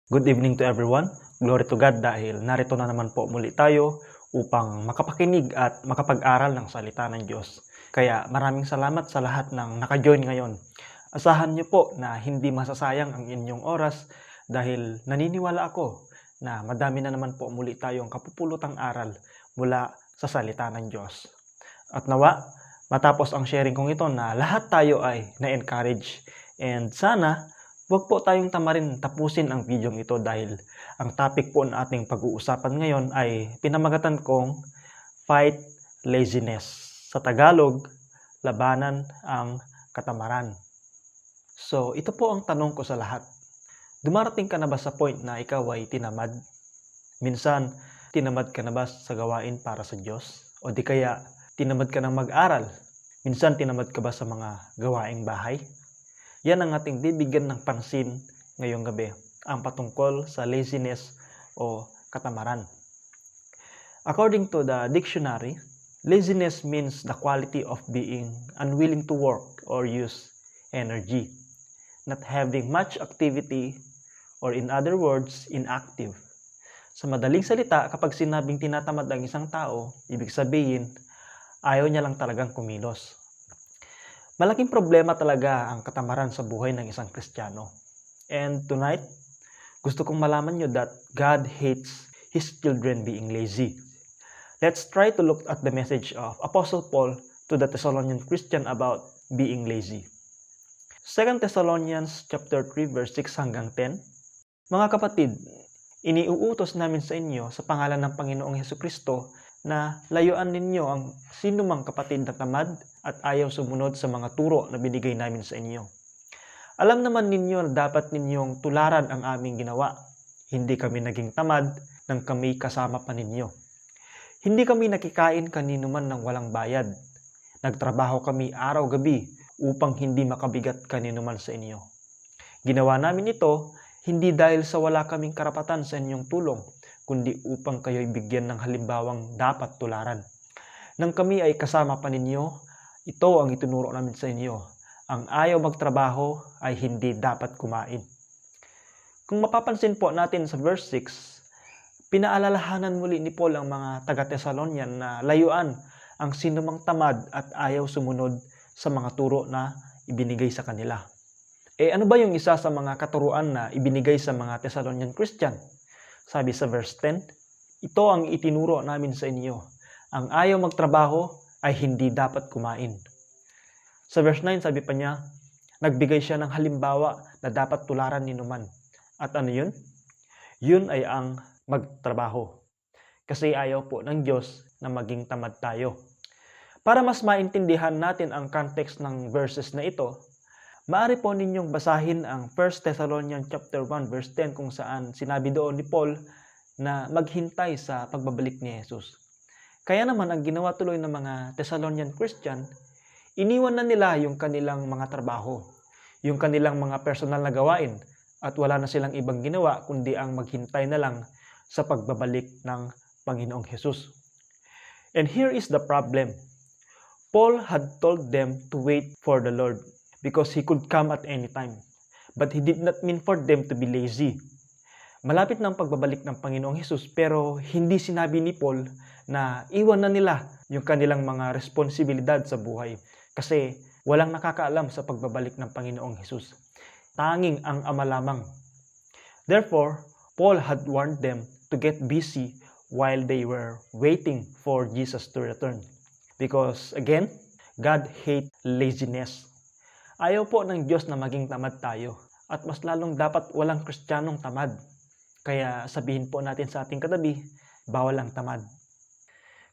Good evening to everyone. Glory to God dahil narito na naman po muli tayo upang makapakinig at makapag-aral ng salita ng Diyos. Kaya maraming salamat sa lahat ng naka-join ngayon. Asahan niyo po na hindi masasayang ang inyong oras dahil naniniwala ako na madami na naman po muli tayong kapupulutang aral mula sa salita ng Diyos. At nawa, matapos ang sharing kong ito na lahat tayo ay na-encourage and sana huwag po tayong tamarin tapusin ang video ito dahil ang topic po na ating pag-uusapan ngayon ay pinamagatan kong Fight Laziness. Sa Tagalog, labanan ang katamaran. So, ito po ang tanong ko sa lahat. Dumarating ka na ba sa point na ikaw ay tinamad? Minsan, tinamad ka na ba sa gawain para sa Diyos? O di kaya, tinamad ka ng mag-aral? Minsan, tinamad ka ba sa mga gawaing bahay? Yan ang ating bibigyan ng pansin ngayong gabi, ang patungkol sa laziness o katamaran. According to the dictionary, laziness means the quality of being unwilling to work or use energy, not having much activity, or in other words, inactive. Sa madaling salita, kapag sinabing tinatamad ang isang tao, ibig sabihin, ayaw niya lang talagang kumilos. Malaking problema talaga ang katamaran sa buhay ng isang Kristiyano. And tonight, gusto kong malaman nyo that God hates His children being lazy. Let's try to look at the message of Apostle Paul to the Thessalonian Christian about being lazy. 2 Thessalonians chapter 3 verse 6 hanggang 10. Mga kapatid, iniuutos namin sa inyo sa pangalan ng Panginoong Hesukristo na layuan ninyo ang sinumang kapatid na tamad at ayaw sumunod sa mga turo na binigay namin sa inyo. Alam naman ninyo na dapat ninyong tularan ang aming ginawa. Hindi kami naging tamad nang kami kasama pa ninyo. Hindi kami nakikain kanino man ng walang bayad. Nagtrabaho kami araw-gabi upang hindi makabigat kanino man sa inyo. Ginawa namin ito hindi dahil sa wala kaming karapatan sa inyong tulong, kundi upang kayo'y bigyan ng halimbawang dapat tularan. Nang kami ay kasama pa ninyo, ito ang itinuro namin sa inyo. Ang ayaw magtrabaho ay hindi dapat kumain. Kung mapapansin po natin sa verse 6, pinaalalahanan muli ni Paul ang mga taga-Thessalonian na layuan ang sinumang tamad at ayaw sumunod sa mga turo na ibinigay sa kanila. Ano ba yung isa sa mga katuruan na ibinigay sa mga Thessalonian Christian? Sabi sa verse 10, ito ang itinuro namin sa inyo. Ang ayaw magtrabaho ay hindi dapat kumain. Sa verse 9, sabi pa niya, nagbigay siya ng halimbawa na dapat tularan ni Numan. At ano yun? Yun ay ang magtrabaho. Kasi ayaw po ng Diyos na maging tamad tayo. Para mas maintindihan natin ang context ng verses na ito, maaari po ninyong basahin ang 1 Thessalonians chapter 1 verse 10 kung saan sinabi doon ni Paul na maghintay sa pagbabalik ni Jesus. Kaya naman ang ginawa tuloy ng mga Thessalonian Christian, iniwan na nila yung kanilang mga trabaho, yung kanilang mga personal na gawain at wala na silang ibang ginawa kundi ang maghintay na lang sa pagbabalik ng Panginoong Jesus. And here is the problem. Paul had told them to wait for the Lord because He could come at any time. But He did not mean for them to be lazy. Malapit na ang pagbabalik ng Panginoong Hesus pero hindi sinabi ni Paul na iwan na nila yung kanilang mga responsibilidad sa buhay kasi walang nakakaalam sa pagbabalik ng Panginoong Hesus. Tanging ang Ama lamang. Therefore, Paul had warned them to get busy while they were waiting for Jesus to return. Because again, God hates laziness. Ayaw po ng Diyos na maging tamad tayo at mas lalong dapat walang Kristiyanong tamad. Kaya sabihin po natin sa ating katabi, bawal ang tamad.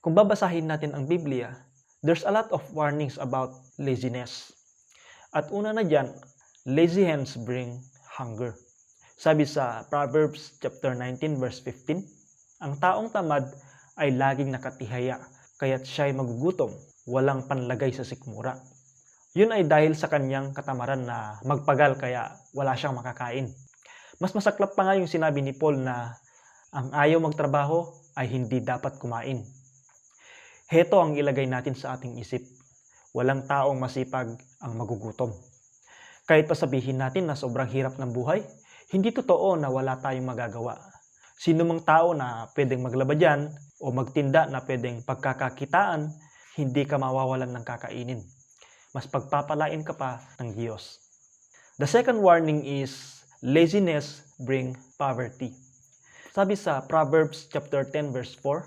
Kung babasahin natin ang Biblia, there's a lot of warnings about laziness. At una na dyan, lazy hands bring hunger. Sabi sa Proverbs chapter 19 verse 15, ang taong tamad ay laging nakatihaya, kaya't siya'y magugutom, walang panlagay sa sikmura. Yun ay dahil sa kanyang katamaran na magpagal kaya wala siyang makakain. Mas masaklap pa nga yung sinabi ni Paul na ang ayaw magtrabaho ay hindi dapat kumain. Heto ang ilagay natin sa ating isip. Walang taong masipag ang magugutom. Kahit pa sabihin natin na sobrang hirap ng buhay, Hindi totoo na wala tayong magagawa. Sino mang tao na pwedeng maglaba dyan o magtinda na pwedeng pagkakakitaan, hindi ka mawawalan ng kakainin. Mas pagpapalain ka pa ng Diyos. The second warning is laziness bring poverty. Sabi sa Proverbs chapter 10 verse 4,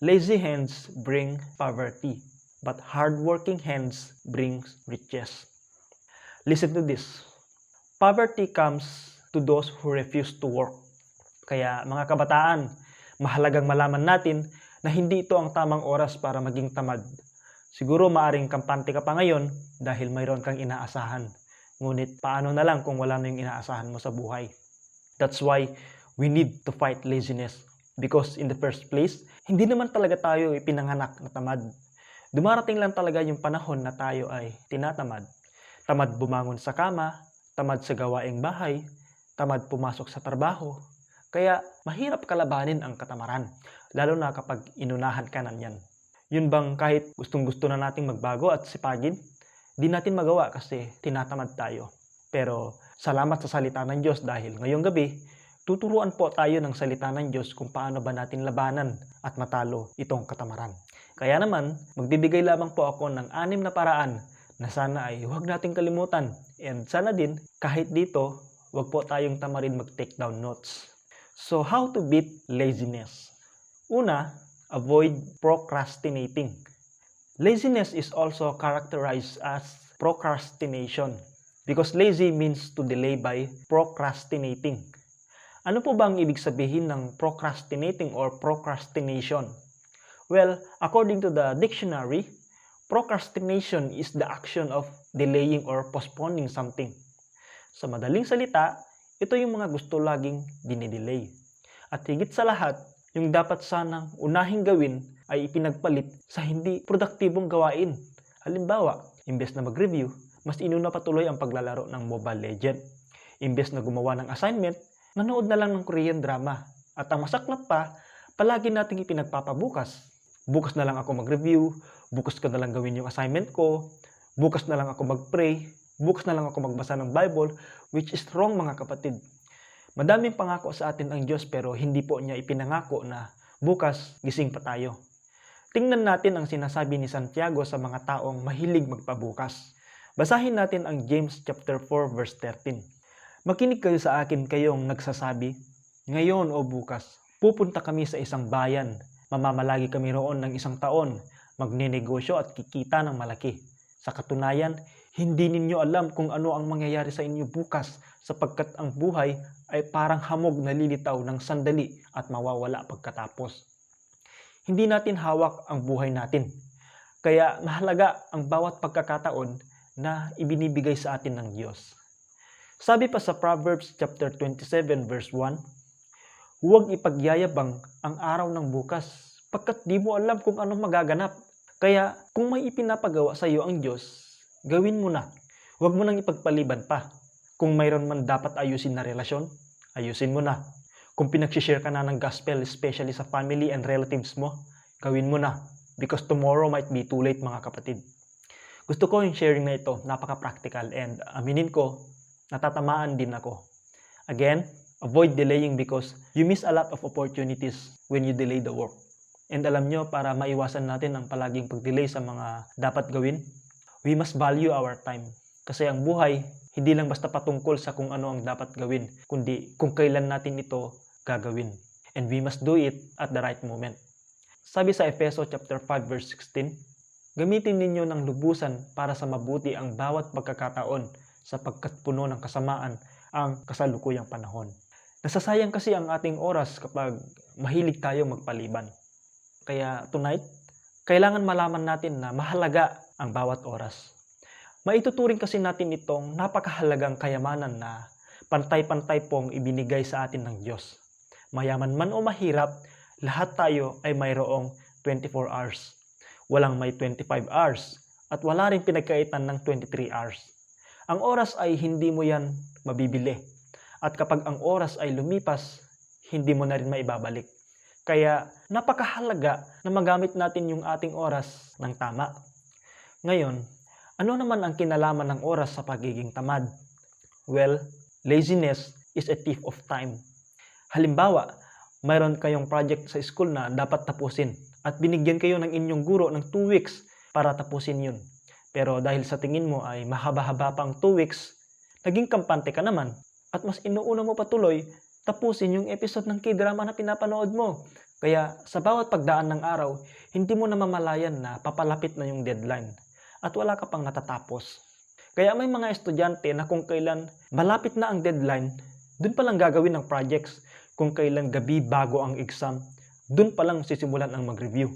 lazy hands bring poverty, but hardworking hands brings riches. Listen to this. Poverty comes to those who refuse to work. Kaya mga kabataan, mahalagang malaman natin na hindi ito ang tamang oras para maging tamad. Siguro maaring kampante ka pa ngayon dahil mayroon kang inaasahan. Ngunit paano na lang kung wala na yung inaasahan mo sa buhay? That's why we need to fight laziness. Because in the first place, hindi naman talaga tayo ipinanganak na tamad. Dumarating lang talaga yung panahon na tayo ay tinatamad. Tamad bumangon sa kama, tamad sa gawaing bahay, tamad pumasok sa trabaho. Kaya mahirap kalabanin ang katamaran, lalo na kapag inunahan ka na yan. Yun bang kahit gustong-gusto na nating magbago at sipagin, di natin magawa kasi tinatamad tayo. Pero salamat sa salita ng Diyos dahil ngayong gabi, tuturuan po tayo ng salita ng Diyos kung paano ba natin labanan at matalo itong katamaran. Kaya naman, magbibigay lamang po ako ng 6 na paraan na sana ay huwag nating kalimutan. And sana din, kahit dito, huwag po tayong tamarin mag-take down notes. So how to beat laziness? Una, avoid procrastinating. Laziness is also characterized as procrastination because lazy means to delay by procrastinating. Ano po ba ang ibig sabihin ng procrastinating or procrastination? Well, according to the dictionary, procrastination is the action of delaying or postponing something. Sa madaling salita, ito yung mga gusto laging dinidelay. At higit sa lahat, yung dapat sanang unahing gawin ay ipinagpalit sa hindi produktibong gawain. Halimbawa, imbes na mag-review, mas inuna patuloy ang paglalaro ng Mobile Legend. Imbes na gumawa ng assignment, nanood na lang ng Korean drama. At ang masaklap pa, palagi nating ipinagpapabukas. Bukas na lang ako mag-review, bukas ko na lang gawin yung assignment ko, bukas na lang ako mag-pray, bukas na lang ako magbasa ng Bible, which is wrong mga kapatid. Madaming pangako sa atin ang Diyos pero hindi po niya ipinangako na bukas gising pa tayo. Tingnan natin ang sinasabi ni Santiago sa mga taong mahilig magpabukas. Basahin natin ang James chapter 4 verse 13. Makinig kayo sa akin kayong nagsasabi, ngayon o bukas, pupunta kami sa isang bayan, mamamalagi kami roon ng 1 taon, magninegosyo at kikita ng malaki. Sa katunayan, hindi ninyo alam kung ano ang mangyayari sa inyo bukas sapagkat ang buhay ay parang hamog na lilitaw ng sandali at mawawala pagkatapos. Hindi natin hawak ang buhay natin. Kaya mahalaga ang bawat pagkakataon na ibinibigay sa atin ng Diyos. Sabi pa sa Proverbs chapter 27 verse 1, huwag ipagyayabang ang araw ng bukas pagkat di mo alam kung anong magaganap. Kaya kung may ipinapagawa sa iyo ang Diyos, gawin mo na. Huwag mo nang ipagpaliban pa. Kung mayroon man dapat ayusin na relasyon, ayusin mo na. Kung pinag-share ka na ng gospel, especially sa family and relatives mo, gawin mo na. Because tomorrow might be too late mga kapatid. Gusto ko yung sharing na ito, napaka-practical and aminin ko, natatamaan din ako. Again, avoid delaying because you miss a lot of opportunities when you delay the work. And alam nyo, para maiwasan natin ang palaging pag-delay sa mga dapat gawin, we must value our time. Kasi ang buhay, hindi lang basta patungkol sa kung ano ang dapat gawin, kundi kung kailan natin ito gagawin. And we must do it at the right moment. Sabi sa Efeso chapter 5 verse 16, gamitin ninyo ng lubusan para sa mabuti ang bawat pagkakataon sapagkat puno ng kasamaan ang kasalukuyang panahon. Nasasayang kasi ang ating oras kapag mahilig tayo magpaliban. Kaya tonight, kailangan malaman natin na mahalaga ang bawat oras. Maituturing kasi natin itong napakahalagang kayamanan na pantay-pantay pong ibinigay sa atin ng Diyos. Mayaman man o mahirap, lahat tayo ay mayroong 24 hours. Walang may 25 hours at wala rin pinagkaitan ng 23 hours. Ang oras ay hindi mo yan mabibili. At kapag ang oras ay lumipas, hindi mo na rin maibabalik. Kaya napakahalaga na magamit natin yung ating oras ng tama. Ngayon, ano naman ang kinalaman ng oras sa pagiging tamad? Well, laziness is a thief of time. Halimbawa, mayroon kayong project sa school na dapat tapusin at binigyan kayo ng inyong guro ng 2 weeks para tapusin yun. Pero dahil sa tingin mo ay mahaba-haba pang 2 weeks, naging kampante ka naman at mas inuuna mo patuloy tapusin yung episode ng K-drama na pinapanood mo. Kaya sa bawat pagdaan ng araw, hindi mo namamalayan na papalapit na yung deadline at wala ka pang natatapos. Kaya may mga estudyante na kung kailan malapit na ang deadline, dun pa lang gagawin ng projects. Kung kailan gabi bago ang exam, dun pa lang sisimulan ang mag-review.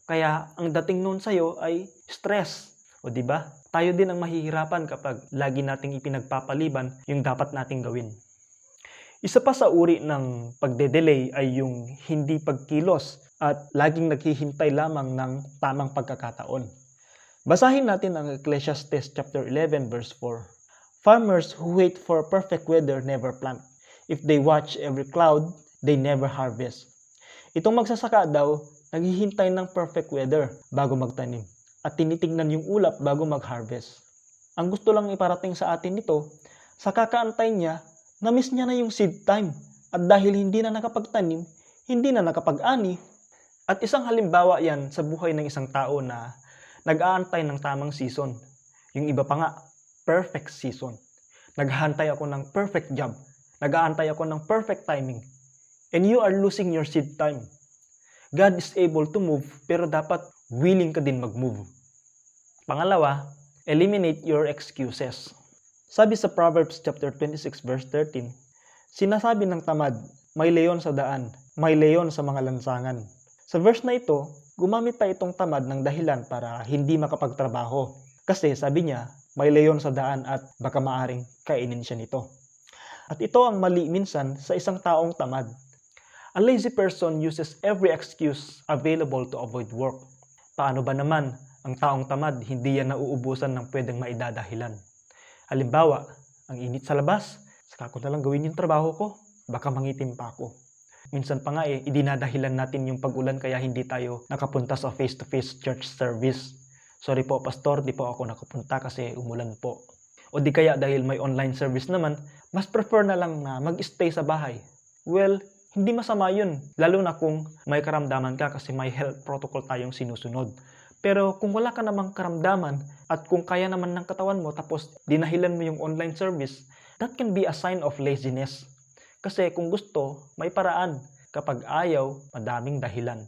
Kaya ang dating noon sa'yo ay stress. O di ba? Tayo din ang mahihirapan kapag lagi nating ipinagpapaliban yung dapat nating gawin. Isa pa sa uri ng pagde-delay ay yung hindi pagkilos at laging naghihintay lamang ng tamang pagkakataon. Basahin natin ang Ecclesiastes chapter 11 verse 4. Farmers who wait for perfect weather never plant. If they watch every cloud, they never harvest. Itong magsasaka daw, naghihintay ng perfect weather bago magtanim at tinitingnan yung ulap bago mag-harvest. Ang gusto lang iparating sa atin nito, sa kakaantay niya, na-miss niya na yung seed time at dahil hindi na nakapagtanim, hindi na nakapag-ani. At isang halimbawa yan sa buhay ng isang tao na nag-aantay ng tamang season. Yung iba pa nga, perfect season. Naghahantay ako ng perfect job. Nag-aantay ako ng perfect timing. And you are losing your seed time. God is able to move, pero dapat willing ka din mag-move. Pangalawa, eliminate your excuses. Sabi sa Proverbs chapter 26 verse 13, sinasabi ng tamad, may leon sa daan, may leon sa mga lansangan. Sa verse na ito, gumamit pa itong tamad ng dahilan para hindi makapagtrabaho. Kasi sabi niya, may leon sa daan at baka maaring kainin siya nito. At ito ang mali minsan sa isang taong tamad. A lazy person uses every excuse available to avoid work. Paano ba naman ang taong tamad hindi yan nauubusan ng pwedeng maidadahilan? Halimbawa, ang init sa labas, saka ko na lang gawin yung trabaho ko, baka mangitim pa ako. Minsan pa nga idinadahilan natin yung pag-ulan kaya hindi tayo nakapunta sa face-to-face church service. Sorry po, pastor, di po ako nakapunta kasi umulan po. O di kaya dahil may online service naman, mas prefer na lang na mag-stay sa bahay. Well, hindi masama yun, lalo na kung may karamdaman ka kasi may health protocol tayong sinusunod. Pero kung wala ka namang karamdaman at kung kaya naman ng katawan mo tapos dinahilan mo yung online service, that can be a sign of laziness. Kasi kung gusto, may paraan. Kapag ayaw, madaming dahilan.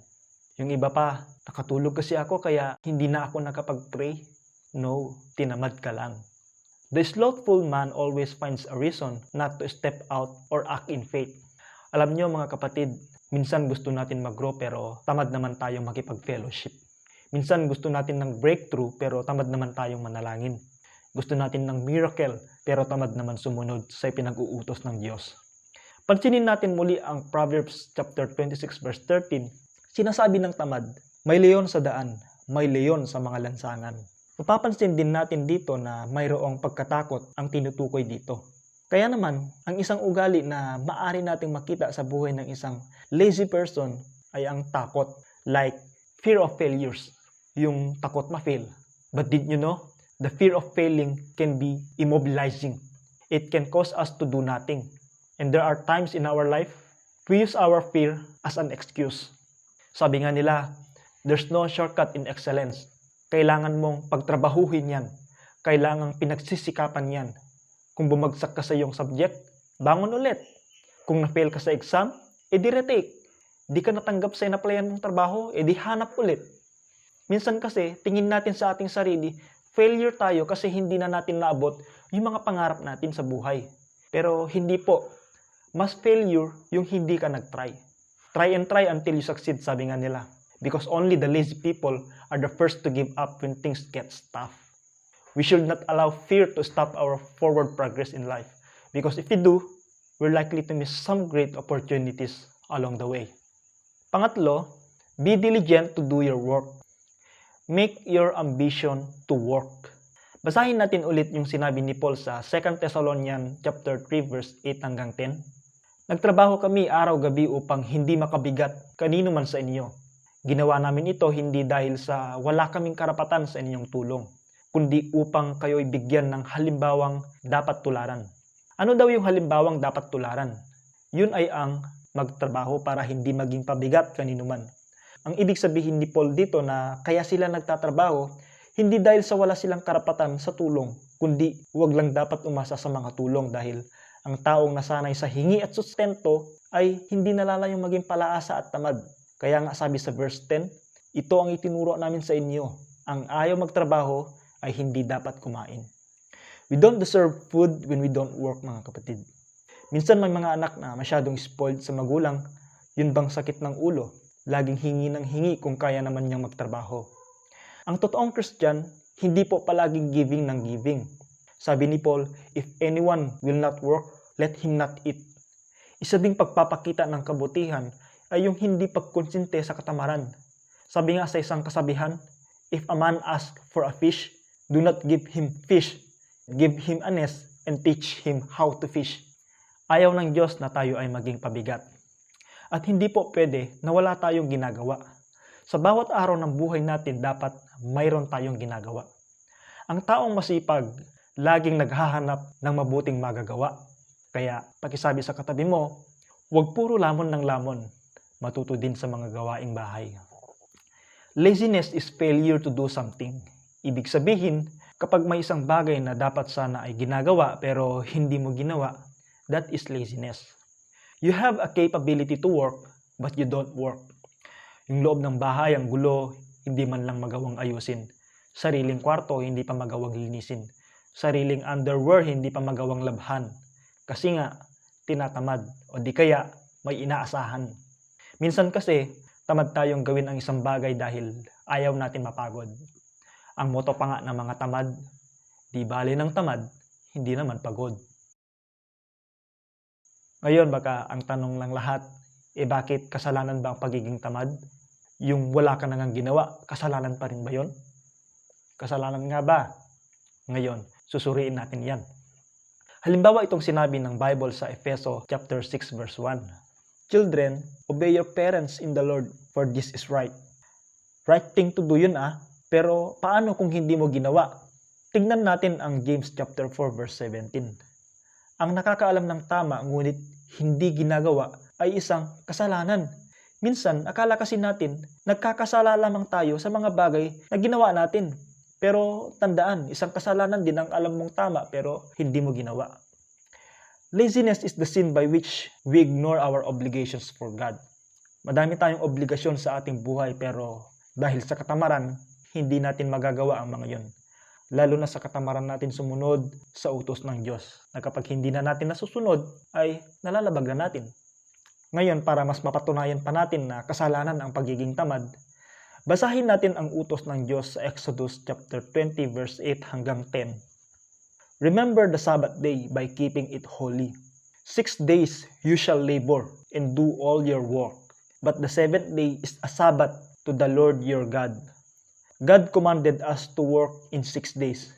Yung iba pa, nakatulog kasi ako kaya hindi na ako nakapag-pray. No, tinamad ka lang. The slothful man always finds a reason not to step out or act in faith. Alam nyo mga kapatid, minsan gusto natin mag-grow pero tamad naman tayong makipag-fellowship. Minsan gusto natin ng breakthrough pero tamad naman tayong manalangin. Gusto natin ng miracle pero tamad naman sumunod sa pinag-uutos ng Diyos. Pansinin natin muli ang Proverbs chapter 26 verse 13. Sinasabi ng tamad, may leon sa daan, may leon sa mga lansangan. Mapapansin din natin dito na mayroong pagkatakot ang tinutukoy dito. Kaya naman, ang isang ugali na maaari nating makita sa buhay ng isang lazy person ay ang takot, like fear of failures, yung takot ma-fail. But did you know, the fear of failing can be immobilizing. It can cause us to do nothing. And there are times in our life, we use our fear as an excuse. Sabi nga nila, there's no shortcut in excellence. Kailangan mong pagtrabahuhin yan. Kailangang pinagsisikapan yan. Kung bumagsak ka sa iyong subject, bangon ulit. Kung na-fail ka sa exam, edi retake. Di ka natanggap sa inaplayan mong trabaho, edi hanap ulit. Minsan kasi, tingin natin sa ating sarili, failure tayo kasi hindi na natin naabot yung mga pangarap natin sa buhay. Pero hindi po. Mas failure yung hindi ka nag-try. Try and try until you succeed, sabi nga nila. Because only the lazy people are the first to give up when things get tough. We should not allow fear to stop our forward progress in life. Because if we do, we're likely to miss some great opportunities along the way. Pangatlo, be diligent to do your work. Make your ambition to work. Basahin natin ulit yung sinabi ni Paul sa 2 Thessalonians chapter 3 verse 8 hanggang 10. Nagtrabaho kami araw-gabi upang hindi makabigat kanino man sa inyo. Ginawa namin ito hindi dahil sa wala kaming karapatan sa inyong tulong, kundi upang kayo'y bigyan ng halimbawang dapat tularan. Ano daw yung halimbawang dapat tularan? Yun ay ang magtrabaho para hindi maging pabigat kanino man. Ang ibig sabihin ni Paul dito na kaya sila nagtatrabaho, hindi dahil sa wala silang karapatan sa tulong, kundi huwag lang dapat umasa sa mga tulong dahil ang taong nasanay sa hingi at sustento ay hindi nalalayong maging palaasa at tamad. Kaya nga sabi sa verse 10, ito ang itinuro namin sa inyo, ang ayaw magtrabaho ay hindi dapat kumain. We don't deserve food when we don't work, mga kapatid. Minsan may mga anak na masyadong spoiled sa magulang, yun bang sakit ng ulo, laging hingi ng hingi kung kaya naman niyang magtrabaho. Ang totoong Christian, hindi po palaging giving ng giving. Sabi ni Paul, if anyone will not work, let him not eat. Isa ding pagpapakita ng kabutihan ay yung hindi pagkonsinte sa katamaran. Sabi nga sa isang kasabihan, if a man asks for a fish, do not give him fish. Give him a nest and teach him how to fish. Ayaw ng Diyos na tayo ay maging pabigat. At hindi po pwede na wala tayong ginagawa. Sa bawat araw ng buhay natin, dapat mayroon tayong ginagawa. Ang taong masipag, laging naghahanap ng mabuting magagawa. Kaya, pakisabi sa katabi mo, huwag puro lamon ng lamon. Matuto din sa mga gawaing bahay. Laziness is failure to do something. Ibig sabihin, kapag may isang bagay na dapat sana ay ginagawa pero hindi mo ginawa, that is laziness. You have a capability to work, but you don't work. Yung loob ng bahay, ang gulo, hindi man lang magawang ayusin. Sariling kwarto, hindi pa magawang linisin. Sariling underwear, hindi pa magawang labhan. Kasi nga, tinatamad o di kaya may inaasahan. Minsan kasi, tamad tayong gawin ang isang bagay dahil ayaw natin mapagod. Ang moto pa nga ng mga tamad, di bali ng tamad, hindi naman pagod. Ngayon baka ang tanong ng lahat, bakit kasalanan ba ang pagiging tamad? Yung wala ka nang ginawa, kasalanan pa rin ba yon? Kasalanan nga ba? Ngayon, susuriin natin yan. Halimbawa itong sinabi ng Bible sa Efeso chapter 6 verse 1. Children, obey your parents in the Lord, for this is right. Right thing to do yun pero paano kung hindi mo ginawa? Tingnan natin ang James chapter 4 verse 17. Ang nakakaalam ng tama ngunit hindi ginagawa ay isang kasalanan. Minsan, akala kasi natin, nagkakasala lamang tayo sa mga bagay na ginawa natin. Pero tandaan, isang kasalanan din ang alam mong tama pero hindi mo ginawa. Laziness is the sin by which we ignore our obligations for God. Madami tayong obligasyon sa ating buhay pero dahil sa katamaran, hindi natin magagawa ang mga yon. Lalo na sa katamaran natin sumunod sa utos ng Diyos. Na kapag hindi na natin nasusunod, ay nalalabag na natin. Ngayon, para mas mapatunayan pa natin na kasalanan ang pagiging tamad, basahin natin ang utos ng Diyos sa Exodus chapter 20 verse 8 hanggang 10. Remember the Sabbath day by keeping it holy. 6 days you shall labor and do all your work, but the 7th day is a Sabbath to the Lord your God. God commanded us to work in 6 days.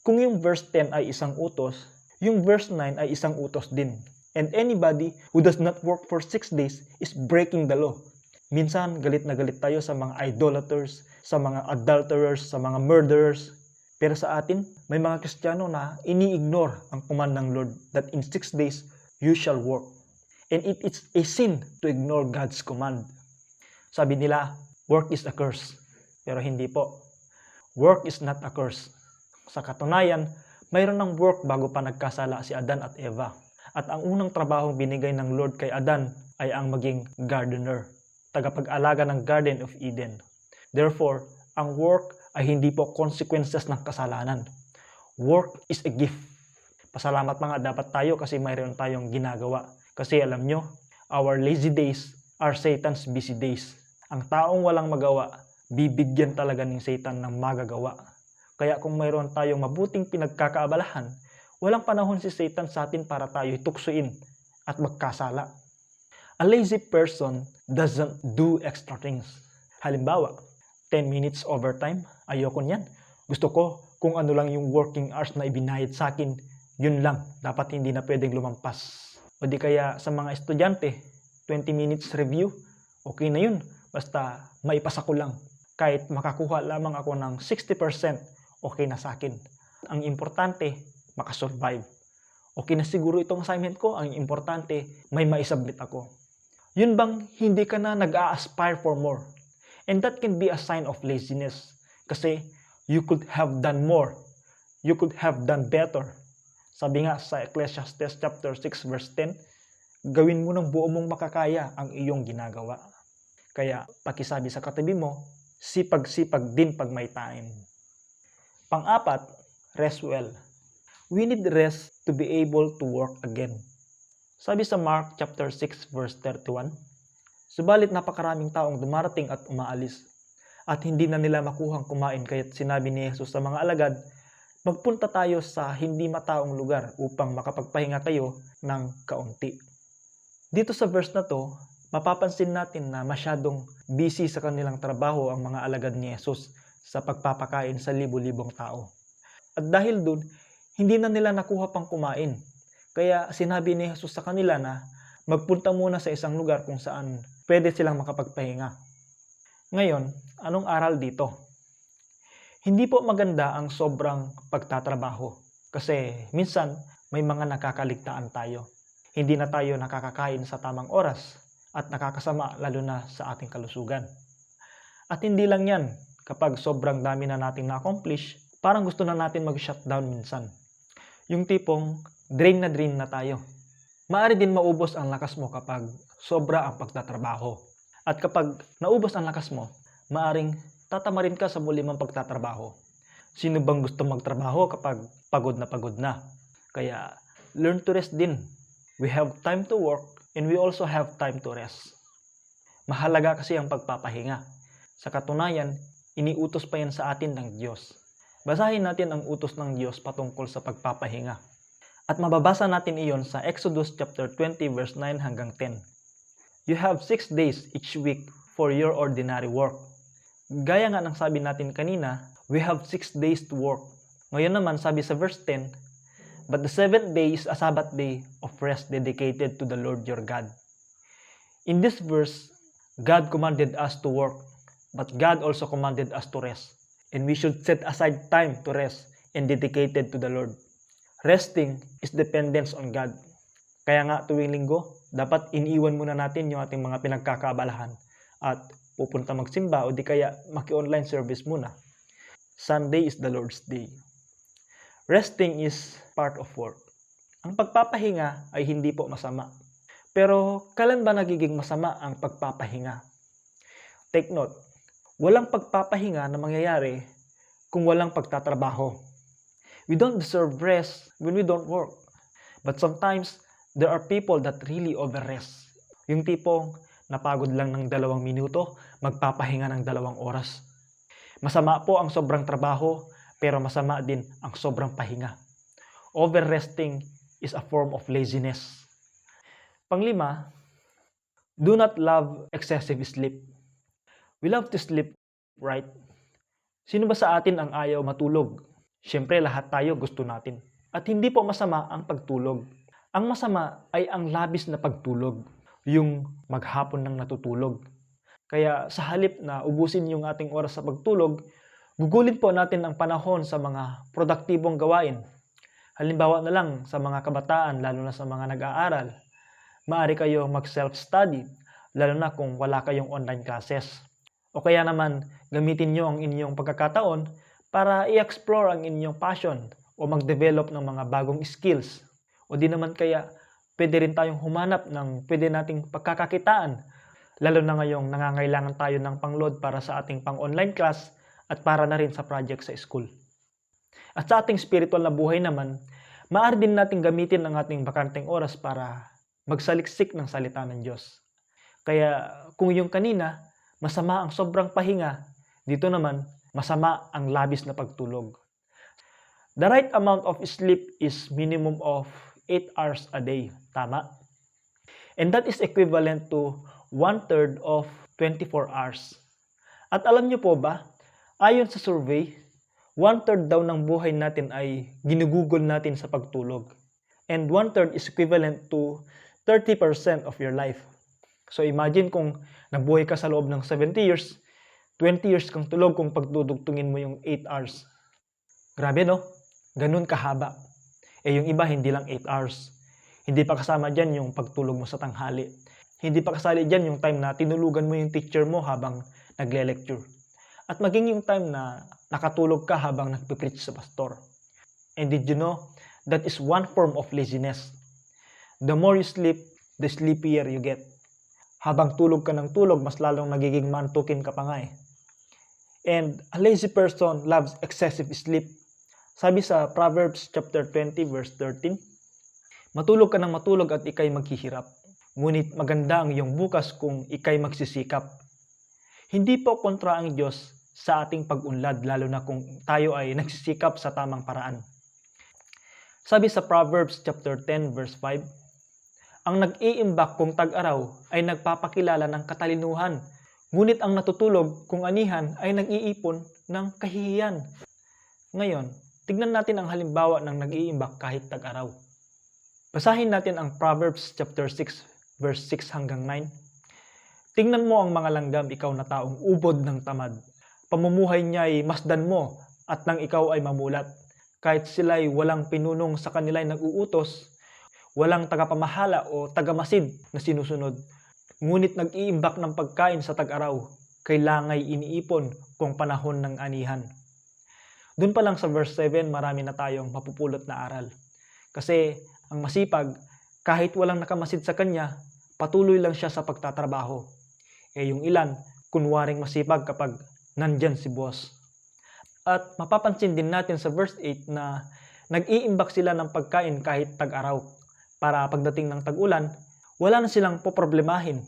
Kung yung verse 10 ay isang utos, yung verse 9 ay isang utos din. And anybody who does not work for 6 days is breaking the law. Minsan, galit na galit tayo sa mga idolaters, sa mga adulterers, sa mga murderers. Pero sa atin, may mga Kristiyano na ini-ignore ang command ng Lord that in 6 days, you shall work. And it is a sin to ignore God's command. Sabi nila, work is a curse. Pero hindi po. Work is not a curse. Sa katunayan, mayroon ng work bago pa nagkasala si Adan at Eva. At ang unang trabahong binigay ng Lord kay Adan ay ang maging gardener, tagapag-alaga ng Garden of Eden. Therefore, ang work ay hindi po consequences ng kasalanan. Work is a gift. Pasalamat mga dapat tayo kasi mayroon tayong ginagawa. Kasi alam nyo, our lazy days are Satan's busy days. Ang taong walang magawa, bibigyan talaga ng Satan ng magagawa. Kaya kung mayroon tayong mabuting pinagkakaabalahan, walang panahon si Satan sa atin para tayo tuksuin at magkasala. A lazy person doesn't do extra things. Halimbawa, 10 minutes overtime, ayoko niyan. Gusto ko kung ano lang yung working hours na ibinayad sa akin, yun lang. Dapat hindi na pwedeng lumampas. O di kaya sa mga estudyante, 20 minutes review, okay na yun. Basta maipasa ko lang. Kahit makakuha lamang ako ng 60%, okay na sa akin. Ang importante, makasurvive. Okay na siguro itong assignment ko, ang importante, may maisubmit ako. Yun bang hindi ka na nag-a-aspire for more? And that can be a sign of laziness. Kasi you could have done more. You could have done better. Sabi nga sa Ecclesiastes chapter 6 verse 10, gawin mo ng buo mong makakaya ang iyong ginagawa. Kaya pakisabi sa katabi mo, sipag-sipag din pag may time. Pang-apat, rest well. We need rest to be able to work again. Sabi sa Mark chapter 6 verse 31, subalit napakaraming taong dumarating at umaalis, at hindi na nila makuhang kumain kaya't sinabi ni Jesus sa mga alagad, magpunta tayo sa hindi mataong lugar upang makapagpahinga kayo ng kaunti. Dito sa verse na to, mapapansin natin na masyadong busy sa kanilang trabaho ang mga alagad ni Jesus sa pagpapakain sa libo-libong tao. At dahil dun, hindi na nila nakuha pang kumain. Kaya sinabi ni Jesus sa kanila na magpunta muna sa isang lugar kung saan pwede silang makapagpahinga. Ngayon, anong aral dito? Hindi po maganda ang sobrang pagtatrabaho kasi minsan may mga nakakaligtaan tayo. Hindi na tayo nakakakain sa tamang oras at nakakasama lalo na sa ating kalusugan. At hindi lang yan, kapag sobrang dami na nating na-accomplish, parang gusto na natin mag-shutdown minsan. Yung tipong drain na tayo. Maaari din maubos ang lakas mo kapag sobra ang pagtatrabaho. At kapag naubos ang lakas mo, maaring tatamarin ka sa muli mong pagtatrabaho. Sino bang gusto magtrabaho kapag pagod na? Kaya learn to rest din. We have time to work and we also have time to rest. Mahalaga kasi ang pagpapahinga. Sa katunayan, iniutos pa yan sa atin ng Diyos. Basahin natin ang utos ng Diyos patungkol sa pagpapahinga. At mababasa natin iyon sa Exodus chapter 20 verse 9 hanggang 10. You have 6 days each week for your ordinary work. Gaya nga ng sabi natin kanina, we have 6 days to work. Ngayon naman sabi sa verse 10, but the 7th day is a Sabbath day of rest dedicated to the Lord your God. In this verse, God commanded us to work, but God also commanded us to rest. And we should set aside time to rest and dedicated to the Lord. Resting is dependence on God. Kaya nga tuwing linggo, dapat iniiwan muna natin yung ating mga pinagkakaabalahan at pupunta magsimba o di kaya maki-online service muna. Sunday is the Lord's day. Resting is part of work. Ang pagpapahinga ay hindi po masama. Pero kailan ba nagiging masama ang pagpapahinga? Take note, walang pagpapahinga na mangyayari kung walang pagtatrabaho. We don't deserve rest when we don't work. But sometimes, there are people that really overrest. Yung tipong napagod lang ng 2 minuto, magpapahinga ng 2 oras. Masama po ang sobrang trabaho, pero masama din ang sobrang pahinga. Overresting is a form of laziness. Panglima, do not love excessive sleep. We love to sleep, right? Sino ba sa atin ang ayaw matulog? Siyempre lahat tayo gusto natin. At hindi po masama ang pagtulog. Ang masama ay ang labis na pagtulog. Yung maghapon nang natutulog. Kaya sa halip na ubusin yung ating oras sa pagtulog, gugulin po natin ang panahon sa mga produktibong gawain. Halimbawa na lang sa mga kabataan, lalo na sa mga nag-aaral. Maaari kayo mag-self-study, lalo na kung wala kayong online classes. O kaya naman, gamitin nyo ang inyong pagkakataon para i-explore ang inyong passion o mag-develop ng mga bagong skills. O di naman kaya, pwede rin tayong humanap ng pwede nating pagkakakitaan, lalo na ngayong nangangailangan tayo ng pang-load para sa ating pang-online class at para na rin sa project sa school. At sa ating spiritual na buhay naman, maaari din nating gamitin ang ating bakanteng oras para magsaliksik ng salita ng Diyos. Kaya kung yung kanina, masama ang sobrang pahinga, dito naman, masama ang labis na pagtulog. The right amount of sleep is minimum of 8 hours a day. Tama? And that is equivalent to 1/3 of 24 hours. At alam nyo po ba, ayon sa survey, 1/3 daw ng buhay natin ay ginugugol natin sa pagtulog. And 1/3 is equivalent to 30% of your life. So imagine kung nabuhay ka sa loob ng 70 years, 20 years kang tulog kung pagdudugtungin mo yung 8 hours. Grabe no? Ganun kahaba. Yung iba hindi lang 8 hours. Hindi pa kasama dyan yung pagtulog mo sa tanghali. Hindi pa kasali dyan yung time na tinulugan mo yung teacher mo habang nagle-lecture. At maging yung time na nakatulog ka habang nagpipreach sa pastor. And did you know, that is one form of laziness. The more you sleep, the sleepier you get. Habang tulog ka ng tulog, mas lalong nagiging mantukin ka pa nga eh. And a lazy person loves excessive sleep. Sabi sa Proverbs chapter 20 verse 13, matulog ka ng matulog at ikay maghihirap. Ngunit maganda ang iyong bukas kung ikay magsisikap. Hindi po kontra ang Diyos sa ating pag-unlad, lalo na kung tayo ay nagsisikap sa tamang paraan. Sabi sa Proverbs chapter 10 verse 5, ang nag-iimbak kung tag-araw ay nagpapakilala ng katalinuhan, ngunit ang natutulog kung anihan ay nag-iipon ng kahihiyan. Ngayon, tignan natin ang halimbawa ng nag-iimbak kahit tag-araw. Basahin natin ang Proverbs chapter 6 verse 6 hanggang 9. Tingnan mo ang mga langgam, ikaw na taong ubod ng tamad. Pamumuhay niya ay masdan mo at nang ikaw ay mamulat. Kahit sila'y walang pinunong sa kanila'y nag-uutos, walang tagapamahala o tagamasid na sinusunod. Ngunit nag-iimbak ng pagkain sa tag-araw, kailangay iniipon kung panahon ng anihan. Doon pa lang sa verse 7, marami na tayong mapupulot na aral. Kasi ang masipag, kahit walang nakamasid sa kanya, patuloy lang siya sa pagtatrabaho. Yung ilan, kunwaring masipag kapag nandyan si boss. At mapapansin din natin sa verse 8 na nag-iimbak sila ng pagkain kahit tag-araw. Para pagdating ng tag-ulan, wala na silang poproblemahin.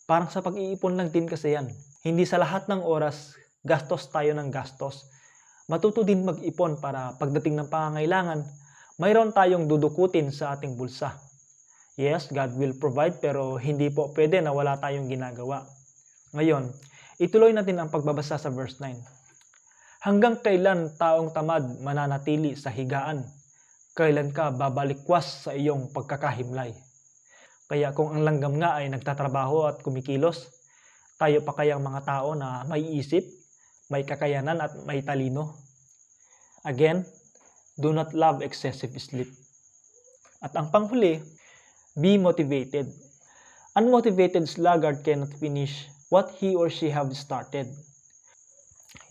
Parang sa pag-iipon lang din kasi yan. Hindi sa lahat ng oras, gastos tayo ng gastos. Matuto din mag-ipon para pagdating ng pangangailangan, mayroon tayong dudukutin sa ating bulsa. Yes, God will provide pero hindi po pwede na wala tayong ginagawa. Ngayon, ituloy natin ang pagbabasa sa verse 9. Hanggang kailan taong tamad mananatili sa higaan? Kailan ka babalikwas sa iyong pagkakahimlay? Kaya kung ang langgam nga ay nagtatrabaho at kumikilos, tayo pa kayang mga tao na may isip, may kakayanan at may talino? Again, do not love excessive sleep. At ang panghuli, be motivated. Unmotivated sluggard cannot finish what he or she have started.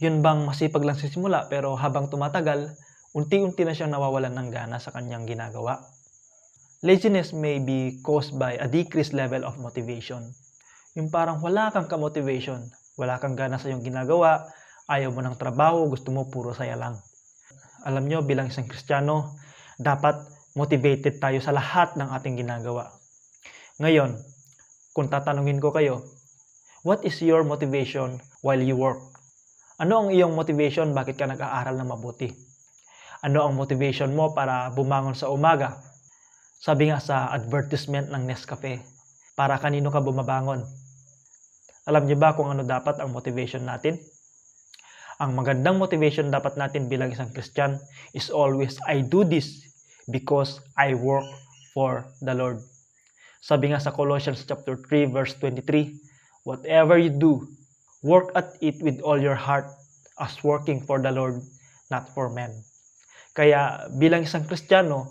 Yun bang masipag lang sa simula pero habang tumatagal, unti-unti na siyang nawawalan ng gana sa kanyang ginagawa? Laziness may be caused by a decreased level of motivation. Yung parang wala kang ka-motivation, wala kang gana sa iyong ginagawa, ayaw mo ng trabaho, gusto mo puro saya lang. Alam nyo, bilang isang Kristiyano, dapat motivated tayo sa lahat ng ating ginagawa. Ngayon, kung tatanungin ko kayo, what is your motivation while you work? Ano ang iyong motivation bakit ka nag-aaral na mabuti? Ano ang motivation mo para bumangon sa umaga? Sabi nga sa advertisement ng Nescafe, para kanino ka bumabangon? Alam niyo ba kung ano dapat ang motivation natin? Ang magandang motivation dapat natin bilang isang Christian is always, I do this because I work for the Lord. Sabi nga sa Colossians chapter 3 verse 23, whatever you do, work at it with all your heart as working for the Lord, not for men. Kaya bilang isang Kristiyano,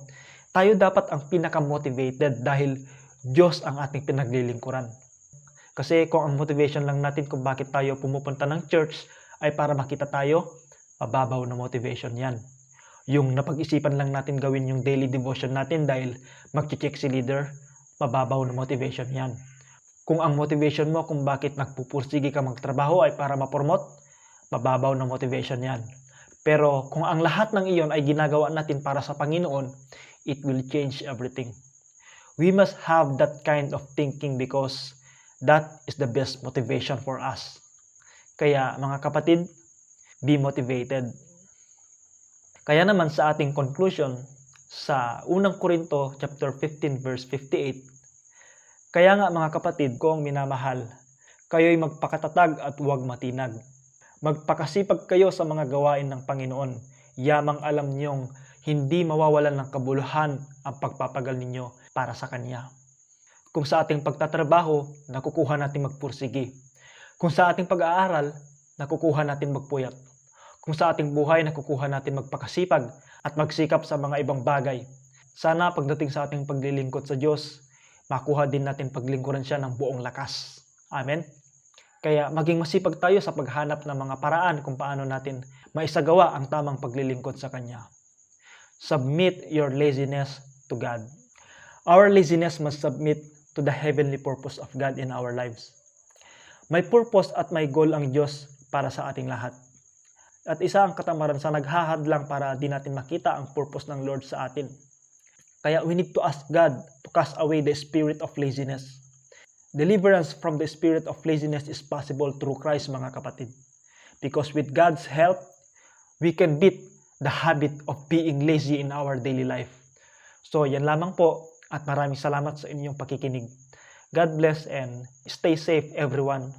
tayo dapat ang pinaka-motivated dahil Diyos ang ating pinaglilingkuran. Kasi kung ang motivation lang natin kung bakit tayo pumupunta ng church ay para makita tayo, mababaw na motivation yan. Yung napag-isipan lang natin gawin yung daily devotion natin dahil mag-check si leader, mababaw na motivation yan. Kung ang motivation mo kung bakit nagpupursige ka magtrabaho ay para ma-promote, mababaw na motivation yan. Pero kung ang lahat ng iyon ay ginagawa natin para sa Panginoon, it will change everything. We must have that kind of thinking because that is the best motivation for us. Kaya mga kapatid, be motivated. Kaya naman sa ating conclusion sa unang Korinto chapter 15 verse 58, kaya nga mga kapatid kong minamahal, kayo'y magpakatatag at huwag matinag. Magpakasipag kayo sa mga gawain ng Panginoon. Yamang alam niyong hindi mawawalan ng kabuluhan ang pagpapagal ninyo para sa Kanya. Kung sa ating pagtatrabaho, nakukuha natin magpursigi. Kung sa ating pag-aaral, nakukuha natin magpuyat. Kung sa ating buhay, nakukuha natin magpakasipag at magsikap sa mga ibang bagay. Sana pagdating sa ating paglilingkod sa Diyos, makuha din natin paglingkuran siya ng buong lakas. Amen? Kaya maging masipag tayo sa paghanap ng mga paraan kung paano natin maisagawa ang tamang paglilingkod sa Kanya. Submit your laziness to God. Our laziness must submit to the heavenly purpose of God in our lives. May purpose at may goal ang Diyos para sa ating lahat. At isa ang katamaran sa naghahadlang para di natin makita ang purpose ng Lord sa atin. Kaya we need to ask God to cast away the spirit of laziness. Deliverance from the spirit of laziness is possible through Christ, mga kapatid. Because with God's help, we can beat the habit of being lazy in our daily life. So yan lamang po at maraming salamat sa inyong pakikinig. God bless and stay safe everyone.